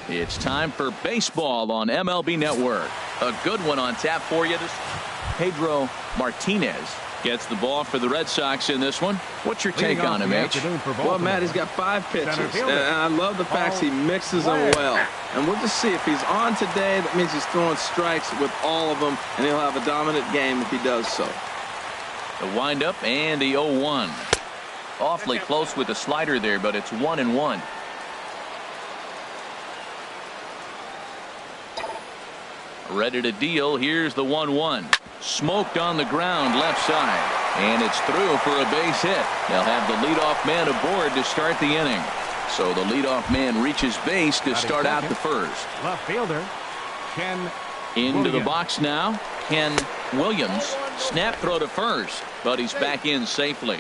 It's time for baseball on MLB Network. A good one on tap for you. Pedro Martinez gets the ball for the Red Sox in this one. What's your take on him, H? Well, Matt, he's got 5 pitches, and I love the fact he mixes them well. And we'll just see if he's on today. That means he's throwing strikes with all of them, and he'll have a dominant game if he does so. The windup and the 0-1. Awfully close with the slider there, but it's 1-1. Ready to deal. Here's the 1-1. Smoked on the ground left side, and it's through for a base hit. They'll have the leadoff man aboard to start the inning. So the leadoff man reaches base to start out the first. Left fielder Ken into the box now. Ken Williams. Snap throw to first, but he's back in safely.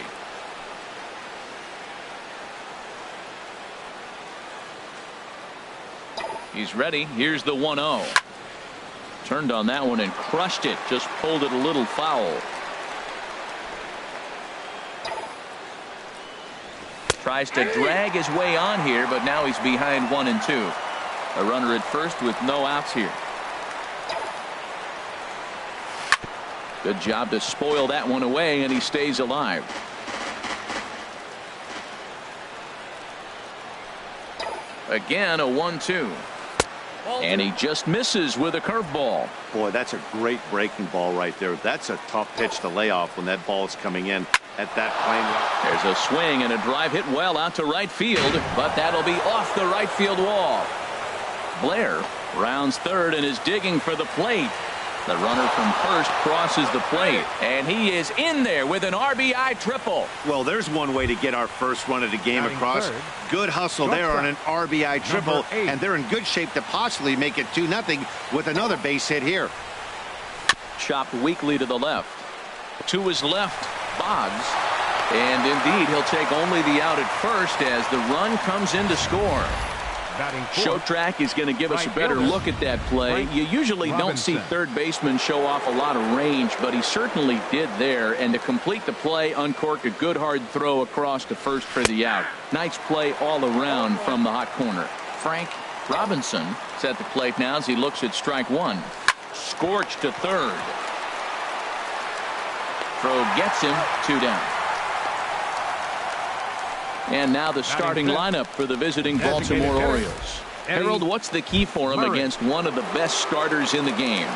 He's ready. Here's the 1-0. Turned on that one and crushed it. Just pulled it a little foul. Tries to drag his way on here, but now he's behind 1-2. A runner at first with no outs here. Good job to spoil that one away, and he stays alive. Again, a 1-2. And he just misses with a curveball. Boy, that's a great breaking ball right there. That's a tough pitch to lay off when that ball is coming in at that plane. There's a swing and a drive hit well out to right field, but that'll be off the right field wall. Blair rounds third and is digging for the plate. The runner from first crosses the plate, and he is in there with an RBI triple. Well, there's one way to get our first run of the game across. Good hustle there on an RBI triple, and they're in good shape to possibly make it 2-0 with another base hit here. Chopped weakly to the left. To his left, Boggs. And indeed, he'll take only the out at first as the run comes in to score. Show Track is going to give us a better look at that play. You usually don't see third baseman show off a lot of range, but he certainly did there. And to complete the play, uncork a good hard throw across to first for the out. Nice play all around from the hot corner. Frank Robinson is at the plate now as he looks at strike one. Scorched to third. Throw gets him, 2 down. And now the starting lineup for the visiting Baltimore Orioles. Harold, what's the key for him against one of the best starters in the game?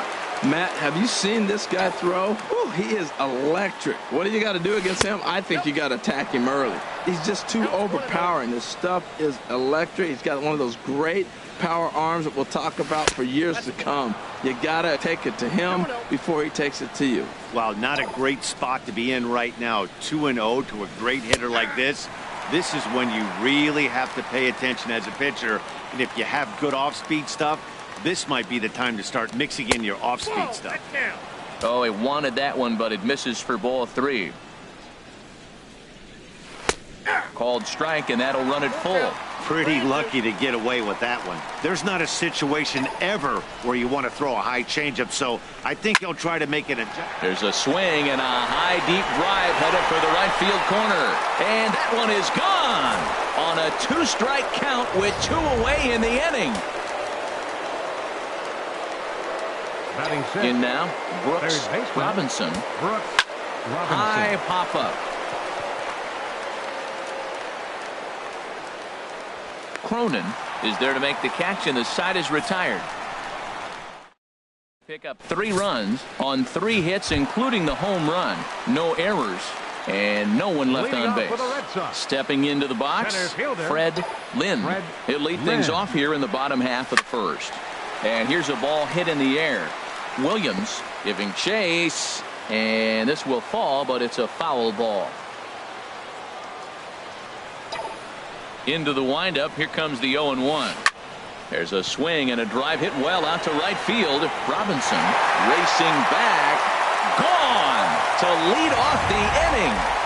Matt, have you seen this guy throw? Ooh, he is electric. What do you got to do against him? I think you got to attack him early. He's just too overpowering. This stuff is electric. He's got one of those great power arms that we'll talk about for years to come. You got to take it to him before he takes it to you. Wow, not a great spot to be in right now. 2-0 to a great hitter like this. This is when you really have to pay attention as a pitcher. And if you have good off-speed stuff, this might be the time to start mixing in your off-speed stuff. Oh, he wanted that one, but it misses for ball 3. Called strike, and that'll run it full. Pretty lucky to get away with that one. There's not a situation ever where you want to throw a high changeup, so I think he'll try to make it a... There's a swing and a high deep drive headed for the right field corner. And that one is gone on a 2-strike count with 2 away in the inning. In now, Brooks Robinson. High pop-up. Cronin is there to make the catch, and the side is retired. Pick up 3 runs on 3 hits, including the home run. No errors, and no one left on base. Stepping into the box, Fred Lynn. He'll lead things off here in the bottom half of the first. And here's a ball hit in the air. Williams giving chase, and this will fall, but it's a foul ball. Into the windup. Here comes the 0-1. There's a swing and a drive hit well out to right field. Robinson racing back. Gone to lead off the inning.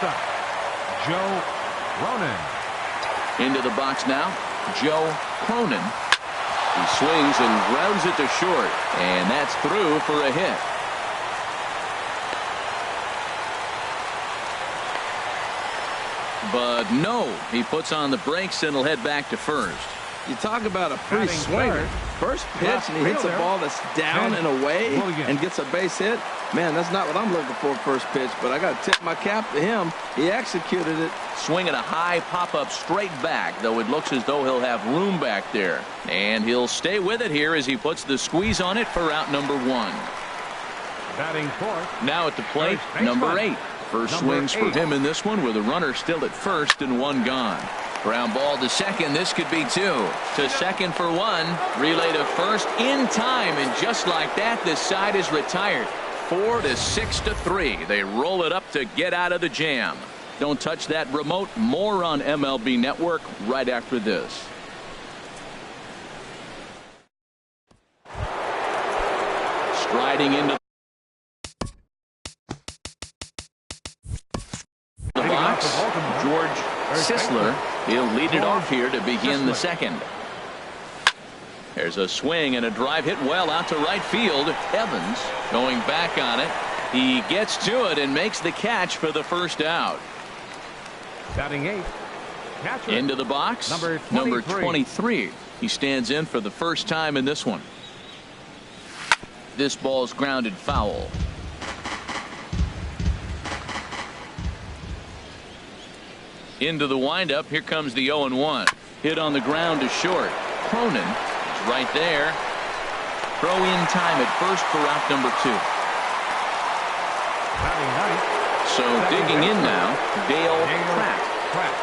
shortstop, Joe Cronin. Into the box now, Joe Cronin. He swings and grounds it to short, and that's through for a hit. But no, he puts on the brakes and will head back to first. You talk about a free swinger. First pitch, and he hits a ball that's down and away and gets a base hit. Man, that's not what I'm looking for first pitch, but I got to tip my cap to him. He executed it. Swinging a high pop-up straight back, though it looks as though he'll have room back there. And he'll stay with it here as he puts the squeeze on it for out number 1. Batting fourth. Now at the plate, number 8. First swings for him in this one with a runner still at first and 1 gone. Ground ball to second. This could be 2. To second for 1. Relay to first in time. And just like that, this side is retired. 4 to 6 to 3. They roll it up to get out of the jam. Don't touch that remote. More on MLB Network right after this. Striding into the box, George Sisler. He'll lead it off here to begin the second. There's a swing and a drive hit well out to right field. Evans going back on it. He gets to it and makes the catch for the first out. Batting 8. Catcher. Into the box, number 23. He stands in for the first time in this one. This ball's grounded foul. Into the windup. Here comes the 0-1. Hit on the ground to short. Cronin is right there. Throw in time at first for out number 2. So digging in now, Dale Pratt.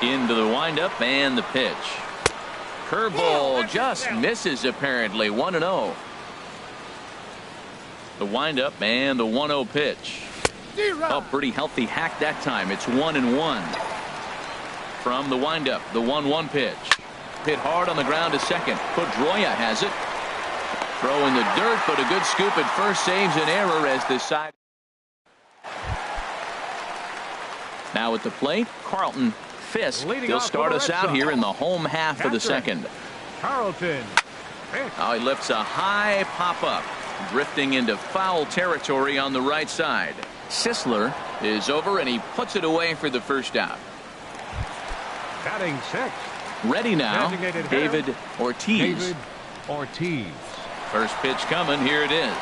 Into the windup and the pitch. Curveball just misses apparently. 1-0. The windup and the 1-0 pitch. Oh, pretty healthy hack that time. It's 1-1. From the windup, the 1-1 pitch. Hit hard on the ground to second. Pedroia has it. Throw in the dirt, but a good scoop at first saves an error as this side. Now at the plate, Carlton Fisk. He'll start us out here in the home half of the second. Carlton. Oh, he lifts a high pop-up, drifting into foul territory on the right side. Sisler is over, and he puts it away for the first out. Batting 6. Ready now, David Ortiz. First pitch coming. Here it is.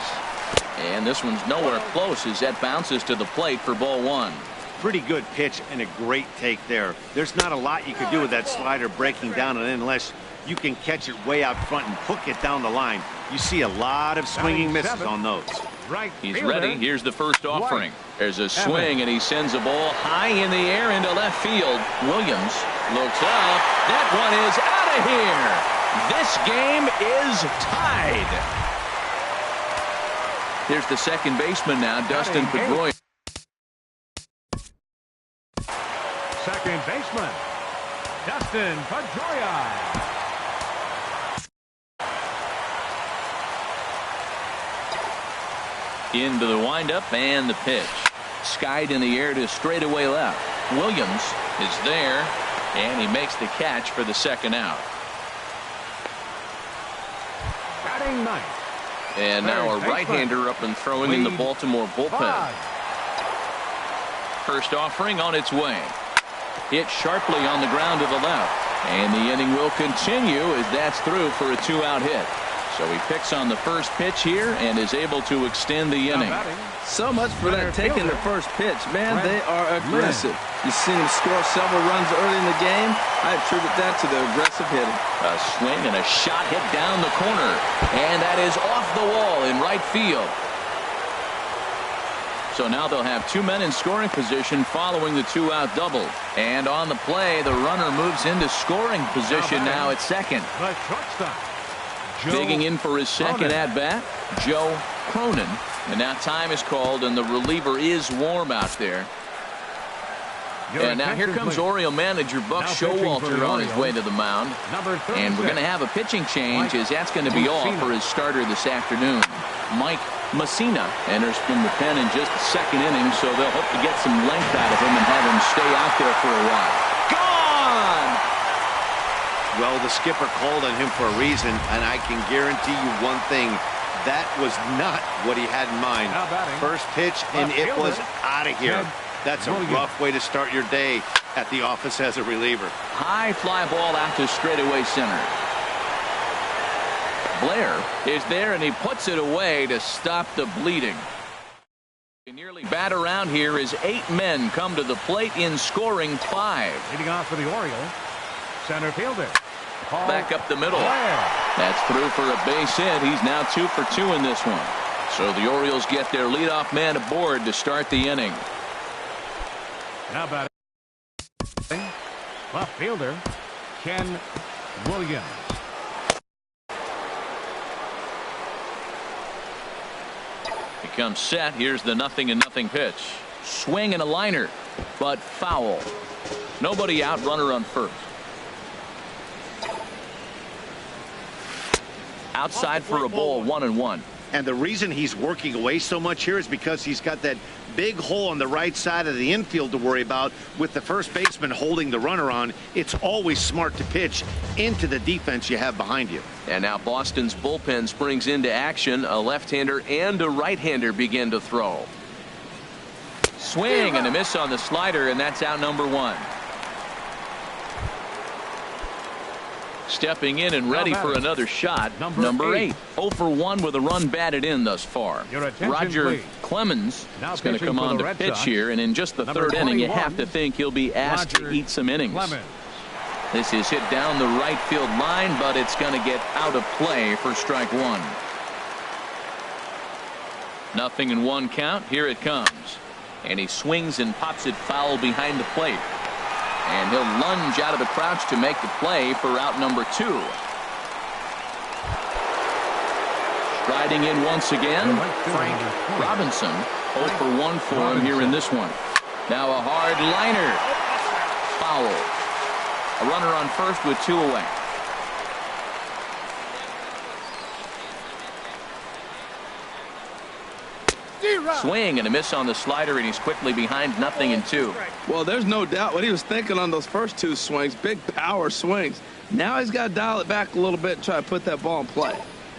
And this one's nowhere close as that bounces to the plate for ball 1. Pretty good pitch and a great take there. There's not a lot you could do with that slider breaking down, and unless you can catch it way out front and hook it down the line, you see a lot of swinging misses on those. He's ready. Here's the first offering. There's a swing, and he sends a ball high in the air into left field. Williams looks up. That one is out of here. This game is tied. Here's the second baseman now, Dustin Pedroia. Second baseman, Dustin Pedroia. Into the windup and the pitch. Skied in the air to straightaway left. Williams is there, and he makes the catch for the second out. Batting 9th. And now a right-hander up and throwing in the Baltimore bullpen. First offering on its way. Hit sharply on the ground to the left. And the inning will continue as that's through for a 2-out hit. So he picks on the first pitch here and is able to extend the inning. So much for that taking the first pitch. Man, they are aggressive. You've seen them score several runs early in the game. I attribute that to the aggressive hitting. A swing and a shot hit down the corner. And that is off the wall in right field. So now they'll have 2 men in scoring position following the 2-out double. And on the play, the runner moves into scoring position now at second. The shortstop. Digging in for his second at-bat, Joe Cronin. And now time is called, and the reliever is warm out there. And now here comes Oriole manager Buck Showalter on his way to the mound. And we're going to have a pitching change, as that's going to be all for his starter this afternoon. Mike Messina enters from the pen in just the second inning, so they'll hope to get some length out of him and have him stay out there for a while. Gone! Well, the skipper called on him for a reason, and I can guarantee you one thing. That was not what he had in mind. First pitch, and it was out of here. That's a rough way to start your day at the office as a reliever. High fly ball out to straightaway center. Blair is there, and he puts it away to stop the bleeding. A nearly bat around here as 8 men come to the plate in scoring 5. Leading off for the Orioles, center fielder. Back up the middle. That's through for a base hit. He's now 2 for 2 in this one. So the Orioles get their leadoff man aboard to start the inning. Now batting left fielder Ken Williams. He comes set. Here's the 0-0 pitch. Swing and a liner, but foul. Nobody out. Runner on first. Outside for a ball, 1-1. And the reason he's working away so much here is because he's got that big hole on the right side of the infield to worry about. With the first baseman holding the runner on, it's always smart to pitch into the defense you have behind you. And now Boston's bullpen springs into action. A left-hander and a right-hander begin to throw. Swing and a miss on the slider, and that's out number 1. Stepping in and ready for another shot, number 8. 0 for 1 with a run batted in thus far. Roger Clemens is going to come on to pitch here, and in just the third inning, you have to think he'll be asked to eat some innings. This is hit down the right field line, but it's going to get out of play for strike 1. 0-1 count. Here it comes. And he swings and pops it foul behind the plate. And he'll lunge out of the crouch to make the play for out number 2. Striding in once again, Frank Robinson. 0 for 1 for him here in this one. Now a hard liner. Foul. A runner on first with 2 away. Swing and a miss on the slider, and he's quickly behind 0-2. Well, there's no doubt what he was thinking on those first 2 swings. Big power swings. Now he's got to dial it back a little bit and try to put that ball in play.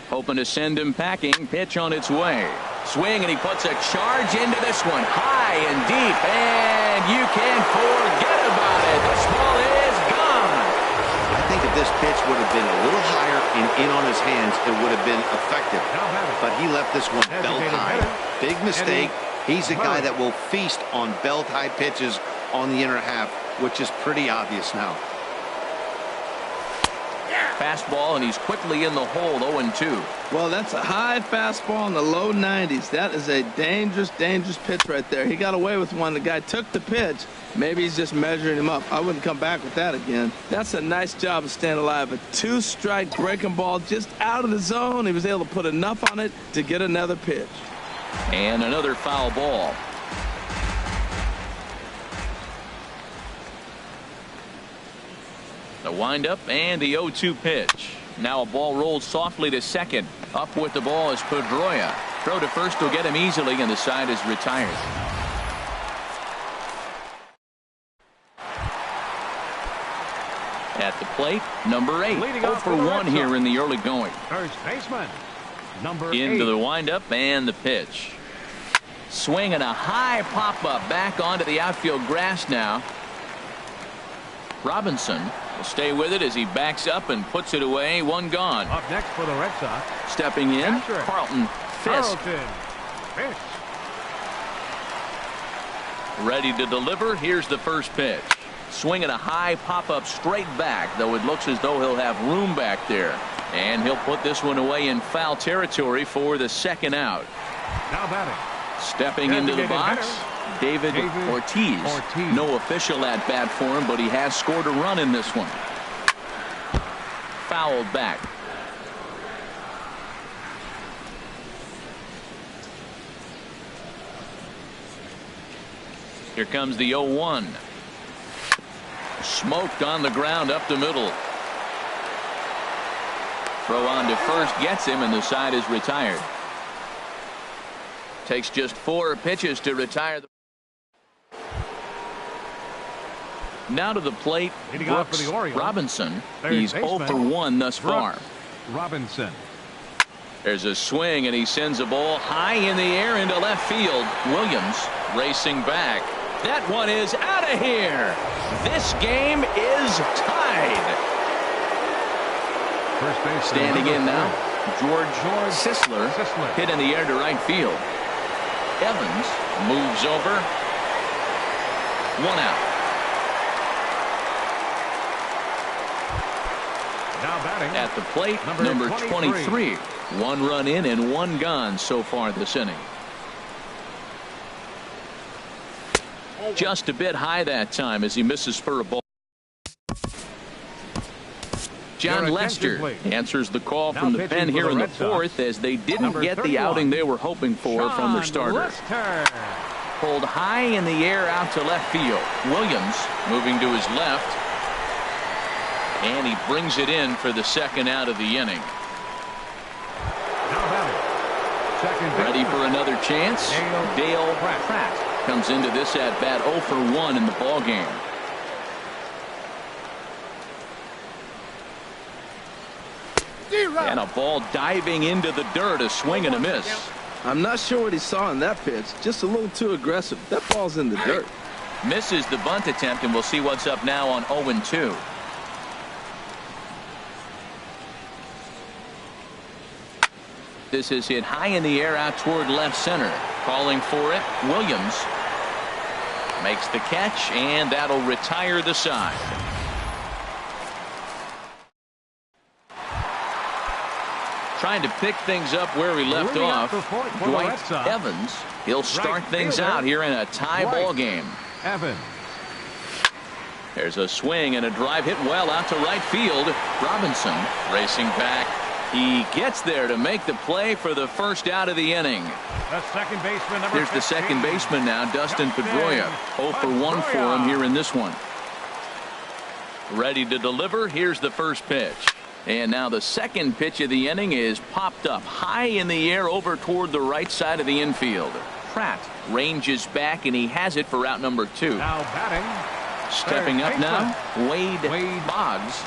Hoping to send him packing. Pitch on its way. Swing, and he puts a charge into this one. High and deep, and you can forget about it. This ball is gone. I think if this pitch would have been a little higher and in on his hands, it would have been effective. But he left this one belt high. Big mistake. He's a guy that will feast on belt high pitches on the inner half, which is pretty obvious now. Fastball, and he's quickly in the hole. 0-2. Well, that's a high fastball in the low 90s. That is a dangerous pitch right there. He got away with one. The guy took the pitch. Maybe he's just measuring him up. I wouldn't come back with that again. That's a nice job of staying alive. A 2-strike breaking ball just out of the zone. He was able to put enough on it to get another pitch. And another foul ball. The windup and the 0-2 pitch. Now a ball rolled softly to second. Up with the ball is Pedroia. Throw to first will get him easily, and the side is retired. At the plate, number 8. 0 for 1 here in the early going. First baseman, number 8. Into the windup and the pitch. Swing and a high pop-up back onto the outfield grass now. Robinson will stay with it as he backs up and puts it away. 1 gone. Up next for the Red Sox. Stepping in, Carlton Fisk. Ready to deliver. Here's the first pitch. Swinging a high pop-up straight back, though it looks as though he'll have room back there. And he'll put this one away in foul territory for the second out. Now batting. Stepping into the box, David Ortiz. No official at bat for him, but he has scored a run in this one. Fouled back. Here comes the 0-1. Smoked on the ground up the middle. Throw on to first gets him, and the side is retired. Takes just 4 pitches to retire. Now to the plate, Leading off for Brooks the Orioles, Robinson. third He's 0 baseman, for 1 thus far. Brooks Robinson. There's a swing, and he sends a ball high in the air into left field. Williams racing back. That one is out of here. This game is tied. First base Standing in now, George Sisler hit in the air to right field. Evans moves over. 1 out. Now batting At the plate, number 23. 1 run in and 1 gone so far this inning. Just a bit high that time as he misses for a ball. John Lester answers the call from the pen here in the 4th as they didn't get the outing they were hoping for from their starter. Pulled high in the air out to left field. Williams moving to his left. And he brings it in for the 2nd out of the inning. Ready for another chance? Dale Pratt comes into this at bat 0 for 1 in the ball game. And a ball diving into the dirt, a swing and a miss. I'm not sure what he saw in that pitch. Just a little too aggressive. That ball's in the dirt. Misses the bunt attempt, and we'll see what's up now on 0-2. This is hit high in the air out toward left center. Calling for it, Williams makes the catch, and that'll retire the side. Trying to pick things up where we left off. Dwight Evans. He'll start things out here in a tie ball game. Evans. There's a swing and a drive hit well out to right field. Robinson racing back. He gets there to make the play for the 1st out of the inning. The second baseman, number Here's the 15. second baseman now, Dustin Pedroia. 0 for 1 for him here in this one. Ready to deliver. Here's the first pitch. And now the second pitch of the inning is popped up high in the air over toward the right side of the infield. Pratt ranges back, and he has it for out number 2. Now batting. Stepping up now, Wade Boggs.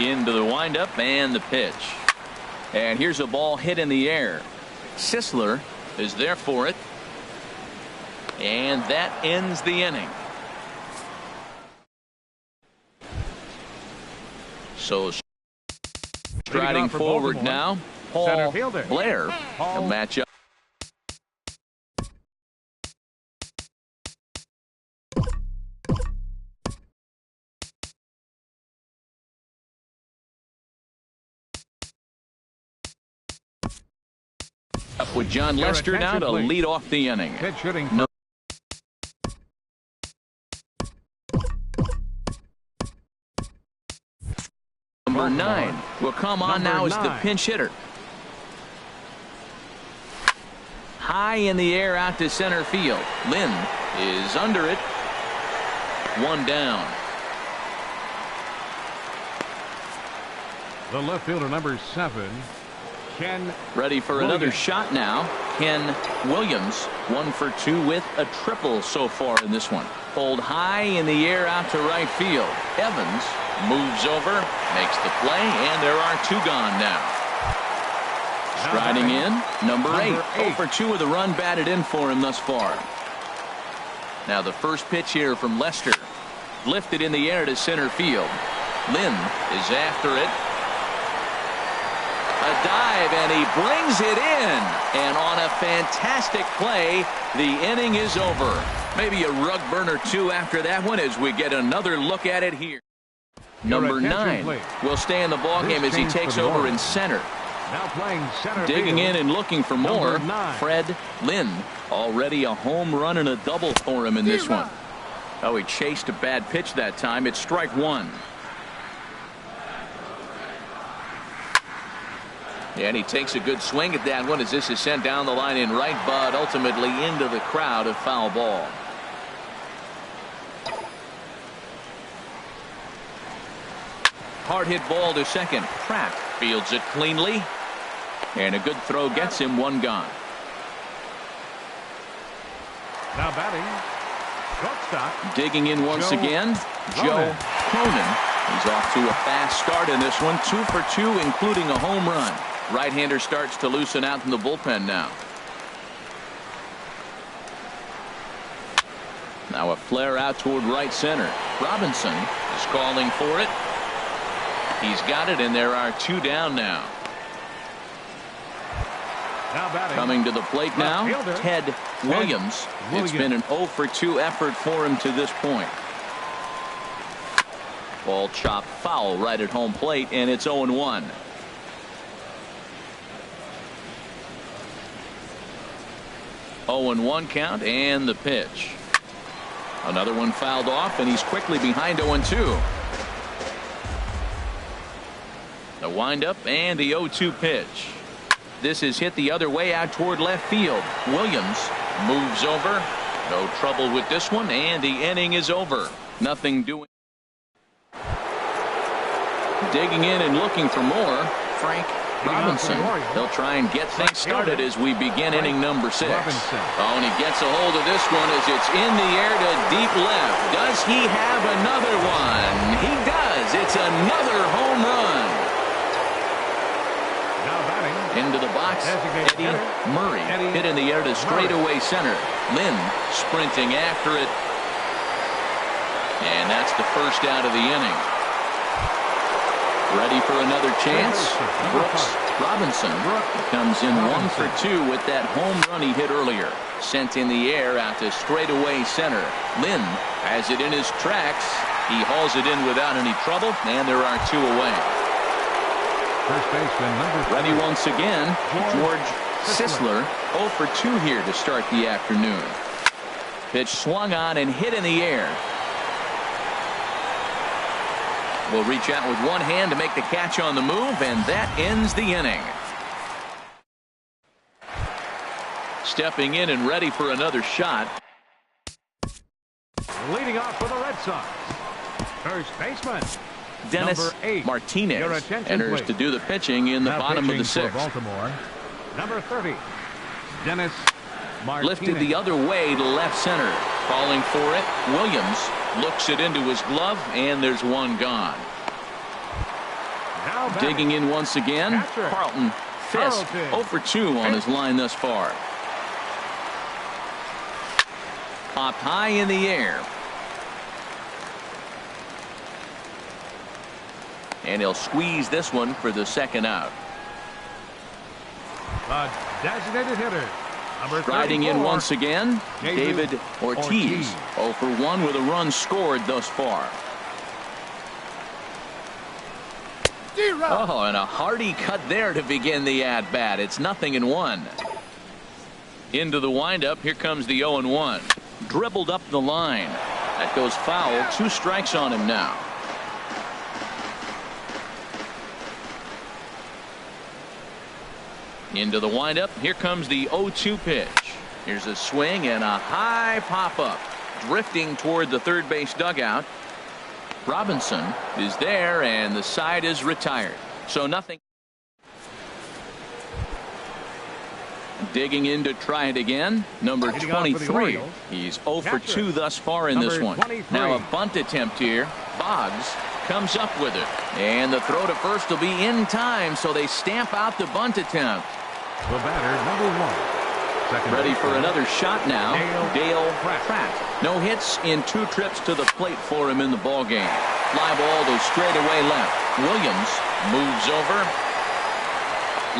Into the windup and the pitch. And here's a ball hit in the air. Sisler is there for it. And that ends the inning. So striding forward now, Paul Blair. He'll match up. Up with John Lester now to lead off the inning. Number 9 will come on now as the pinch hitter. High in the air out to center field. Lynn is under it. 1 down. The left fielder, number 7. Ken ready for another shot now. Ken Williams 1 for 2 with a triple so far in this one. Pulled high in the air out to right field. Evans moves over, makes the play, and there are 2 gone now. Striding in, number 8. 0 for 2 with a run batted in for him thus far. Now the first pitch here from Lester. Lifted in the air to center field. Lynn is after it. A dive, and he brings it in. And on a fantastic play, the inning is over. Maybe a rug burner 2 after that one as we get another look at it here. Number 9 will stay in the ballgame as he takes over in center. Now playing center digging field. in and looking for more. Fred Lynn. Already a home run and a double for him in this one. Oh, he chased a bad pitch that time. It's strike 1. And he takes a good swing at that one as this is sent down the line in right, but ultimately into the crowd, a foul ball. Hard hit ball to second. Pratt fields it cleanly. And a good throw gets him one gone. Now batting, shortstop. Digging in once again, Joe Cronin. He's off to a fast start in this one. 2 for 2, including a home run. Right-hander starts to loosen out in the bullpen now. Now a flare out toward right center. Robinson is calling for it. He's got it, and there are 2 down now. Coming to the plate now, Ted Williams. It's been an 0 for 2 effort for him to this point. Ball chopped foul right at home plate, and it's 0-1. Oh and 1 count, and the pitch. Another one fouled off, and he's quickly behind 0-2. The windup and the 0-2 pitch. This is hit the other way out toward left field. Williams moves over. No trouble with this one, and the inning is over. Nothing doing. Digging in and looking for more, Frank Robinson. He'll try and get things started as we begin inning number 6. Oh, and he gets a hold of this one as it's in the air to deep left. Does he have another one? He does. It's another home run. Into the box, Eddie Murray hit in the air to straightaway center. Lynn sprinting after it. And that's the first out of the inning. Ready for another chance? Brooks Robinson comes in 1 for 2 with that home run he hit earlier. Sent in the air out to straightaway center. Lynn has it in his tracks. He hauls it in without any trouble, and there are 2 away. First baseman number ready once again, George Sisler. 0 for 2 here to start the afternoon. Pitch swung on and hit in the air. Will reach out with one hand to make the catch on the move, and that ends the inning. Stepping in and ready for another shot. Leading off for the Red Sox. First baseman Dennis Martinez enters to do the pitching in the bottom of the 6th. Baltimore, number 30, Dennis Martinez. Lifted the other way to left center. Calling for it. Williams looks it into his glove, and there's one gone. Digging in once again, Carlton Fisk. 0 for 2 on his line thus far. Popped high in the air. And he'll squeeze this one for the second out. The designated hitter, number 34, riding in once again, David Ortiz. 0 for 1 with a run scored thus far. Oh, and a hearty cut there to begin the at-bat. It's 0-1. Into the windup. Here comes the 0-1. Dribbled up the line. That goes foul. 2 strikes on him now. Into the windup. Here comes the 0-2 pitch. Here's a swing and a high pop-up. Drifting toward the third base dugout. Robinson is there, and the side is retired. So nothing. Digging in to try it again. Number 23. He's 0 for 2 thus far in this one. Now a bunt attempt here. Boggs comes up with it. And the throw to first will be in time, so they stamp out the bunt attempt. The batter, number 1. Ready for another shot now. Dale Pratt. No hits in 2 trips to the plate for him in the ballgame. Fly ball to straightaway left. Williams moves over.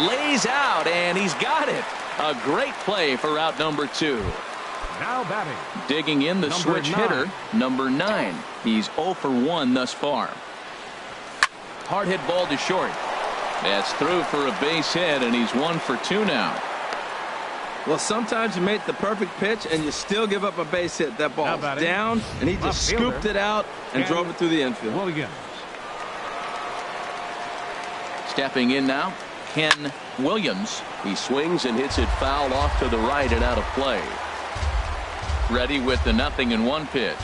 Lays out, and he's got it. A great play for out number 2. Now batting. Digging in the switch hitter, number 9. He's 0 for 1 thus far. Hard hit ball to short. That's through for a base hit, and he's 1 for 2 now. Well, sometimes you make the perfect pitch and you still give up a base hit. That ball's down, and he just scooped it out and drove it through the infield. Williams. Stepping in now, Ken Williams. He swings and hits it foul off to the right and out of play. Ready with the 0-1 pitch.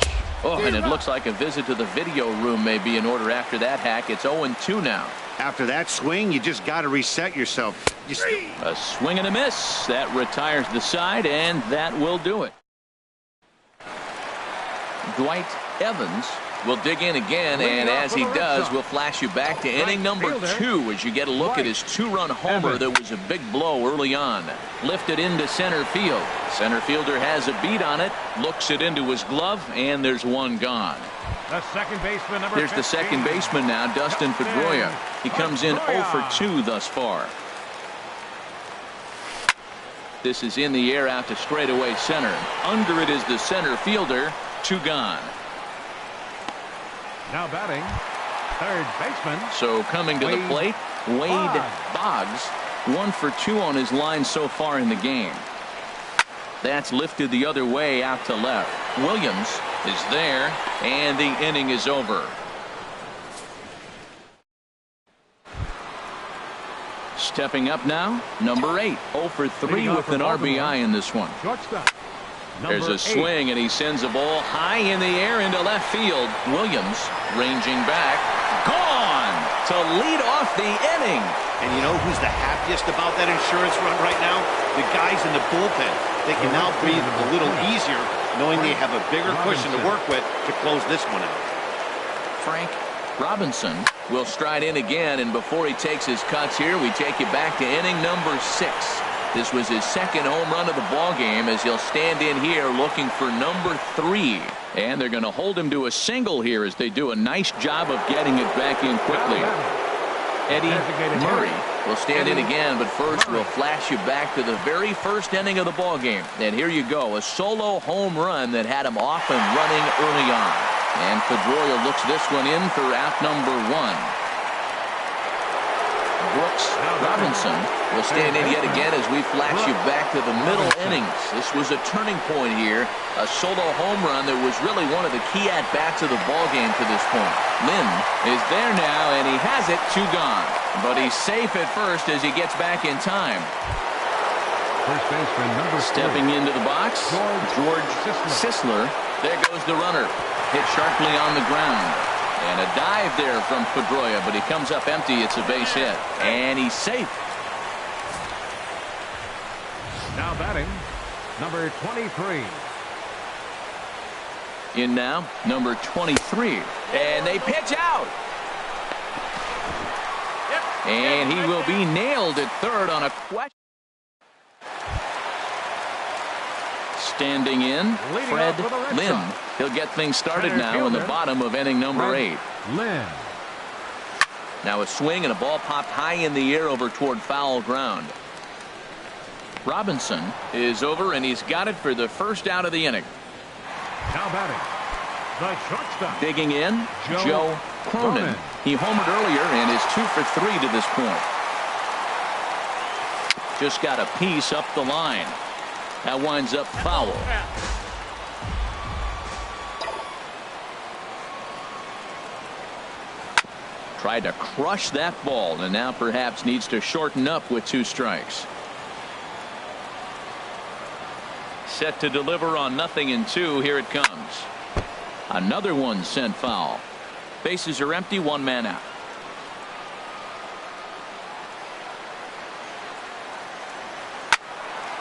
Oh, and it looks like a visit to the video room may be in order after that hack. It's 0-2 now. After that swing, you just got to reset yourself. A swing and a miss. That retires the side, and that will do it. Dwight Evans will dig in again, and as he does, we'll flash you back to inning number 2 as you get a look at his 2-run homer that was a big blow early on. Lifted into center field. Center fielder has a beat on it, looks it into his glove, and there's one gone. The second baseman, number Here's the 15. second baseman now, Dustin Pedroia. He comes in 0 for 2 thus far. This is in the air out to straightaway center. Under it is the center fielder. 2 gone. Now batting, third baseman. So coming to the plate, Wade Boggs. 1 for 2 on his line so far in the game. That's lifted the other way out to left. Williams is there, and the inning is over. Stepping up now, number 8. 0 for 3 with an RBI in this one. Shortstop. There's a swing, and he sends a ball high in the air into left field. Williams ranging back. Gone to lead off the inning. And you know who's the happiest about that insurance run right now? The guys in the bullpen. They can now breathe a little easier knowing they have a bigger cushion to work with to close this one out. Frank Robinson will stride in again, and before he takes his cuts here, we take you back to inning number 6. This was his second home run of the ball game as he'll stand in here looking for number 3. And they're going to hold him to a single here as they do a nice job of getting it back in quickly. Eddie Murray will stand in again, but first we'll flash you back to the very first inning of the ball game. And here you go, a solo home run that had him off and running early on. And Pedroia looks this one in for out number 1. Brooks Robinson will stand in yet again as we flash you back to the middle innings. This was a turning point here, a solo home run that was really one of the key at-bats of the ballgame to this point. Lynn is there now, and he has it, 2 gone. But he's safe at first as he gets back in time. First baseman, number 4. Stepping into the box, George Sisler. There goes the runner. Hit sharply on the ground. And a dive there from Pedroia, but he comes up empty. It's a base hit. And he's safe. Now batting, number 23. In now, number 23. And they pitch out. And he will be nailed at third on a question. Standing in, Fred Lynn. He'll get things started now in the bottom of inning number 8. Lynn. Now a swing and a ball popped high in the air over toward foul ground. Robinson is over, and he's got it for the first out of the inning. Now batting, the shortstop. Digging in, Joe Cronin. He homered earlier and is 2 for 3 to this point. Just got a piece up the line. That winds up foul. Tried to crush that ball, and now perhaps needs to shorten up with 2 strikes. Set to deliver on 0-2. Here it comes. Another one sent foul. Bases are empty, 1 man out.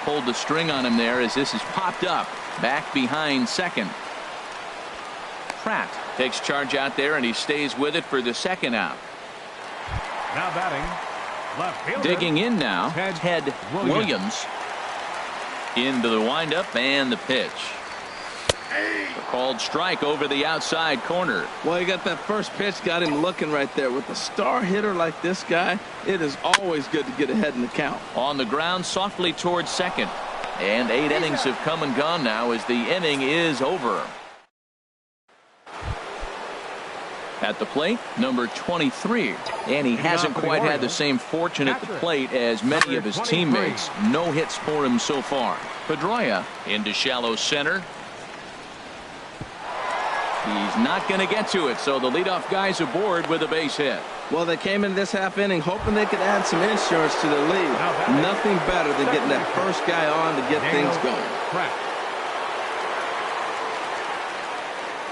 Pulled the string on him there as this is popped up. Back behind second. Pratt takes charge out there, and he stays with it for the second out. Now batting, left fielder. Digging in now, Ted Williams. Into the windup and the pitch. A called strike over the outside corner. Well, he got that first pitch, got him looking right there. With a star hitter like this guy, it is always good to get ahead in the count. On the ground, softly towards second. And 8 innings have come and gone now as the inning is over. At the plate, number 23. And he hasn't quite had the same fortune at the plate as many of his teammates. No hits for him so far. Pedroia into shallow center. He's not going to get to it, so the leadoff guy's aboard with a base hit. Well, they came in this half inning hoping they could add some insurance to the lead. Nothing better than getting that first guy on to get things going.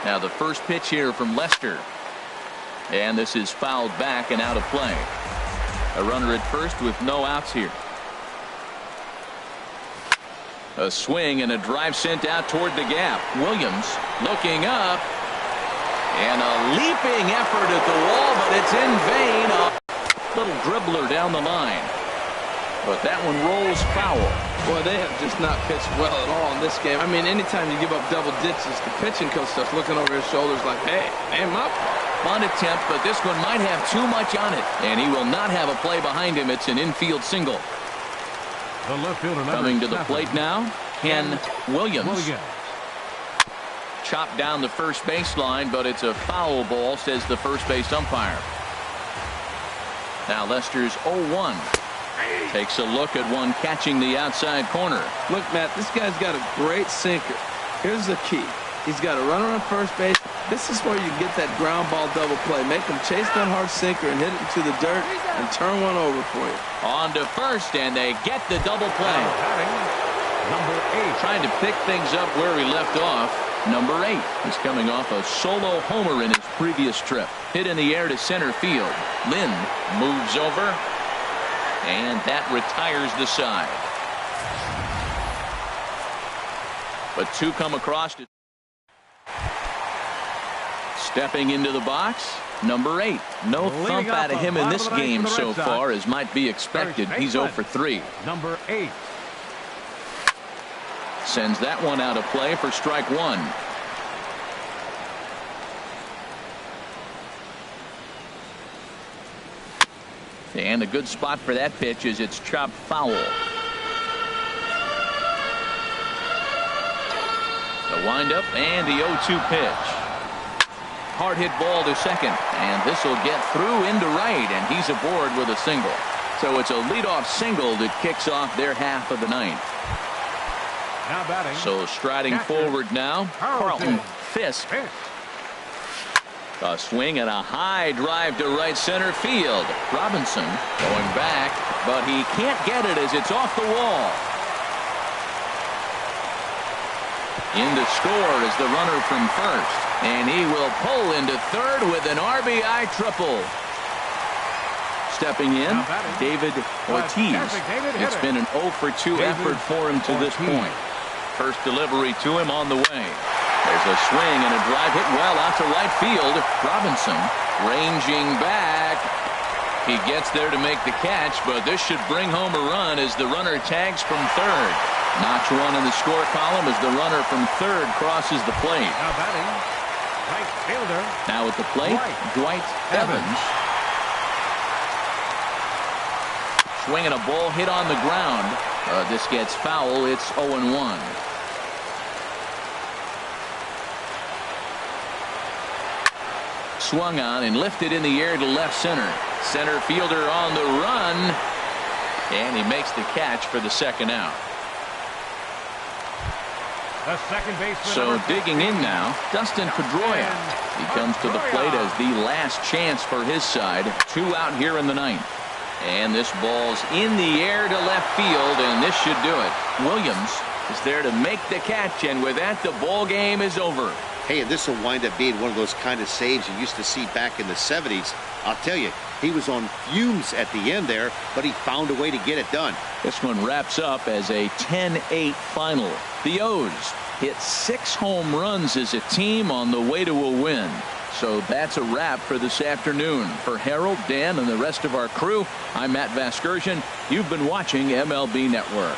Now the first pitch here from Lester. And this is fouled back and out of play. A runner at first with no outs here. A swing and a drive sent out toward the gap. Williams looking up. And a leaping effort at the wall, but it's in vain. A little dribbler down the line. But that one rolls foul. Boy, they have just not pitched well at all in this game. I mean, anytime you give up double digits, the pitching coach starts looking over his shoulders like, hey, name up. Fun attempt, but this one might have too much on it. And he will not have a play behind him. It's an infield single. The left fielder coming to the plate now, Ken Williams. Chopped down the first baseline, but it's a foul ball, says the first base umpire. Now Lester's 0-1. Takes a look at one catching the outside corner. Look, Matt, this guy's got a great sinker. Here's the key. He's got a runner on first base. This is where you get that ground ball double play. Make him chase that hard sinker and hit it into the dirt and turn one over for you. On to first, and they get the double play. Number 8. Trying to pick things up where he left off. Number 8 is coming off a solo homer in his previous trip. Hit in the air to center field. Lynn moves over, and that retires the side. But two come across. Stepping into the box, number 8. No thump out of him in this game so far, as might be expected. He's 0 for 3. Number 8. Sends that one out of play for strike one. And a good spot for that pitch is it's chopped foul. The windup and the 0-2 pitch. Hard hit ball to second, and this will get through into right, and he's aboard with a single. So it's a leadoff single that kicks off their half of the ninth. Now batting. So striding forward now, Carlton Fisk. A swing and a high drive to right center field. Robinson going back, but he can't get it as it's off the wall. In to score is the runner from first, and he will pull into third with an RBI triple. Stepping in, David Ortiz. It's been an 0 for 2 effort for him to this point. First delivery to him on the way. There's a swing and a drive hit well out to right field. Robinson ranging back. He gets there to make the catch, but this should bring home a run as the runner tags from third. Notch one in the score column as the runner from third crosses the plate. Now batting, right fielder. Now at the plate, Dwight Evans. Swinging a ball hit on the ground. This gets foul. It's 0-1. Swung on and lifted in the air to left center. Center fielder on the run, and he makes the catch for the second out. The second baseman. So digging in now, Dustin Pedroia. He comes to the plate as the last chance for his side. 2 out here in the ninth. And this ball's in the air to left field, and this should do it. Williams is there to make the catch, and with that, the ball game is over. Hey, and this will wind up being one of those kind of saves you used to see back in the 70s. I'll tell you, he was on fumes at the end there, but he found a way to get it done. This one wraps up as a 10-8 final. The O's hit 6 home runs as a team on the way to a win. So that's a wrap for this afternoon. For Harold, Dan, and the rest of our crew, I'm Matt Vasgersian. You've been watching MLB Network.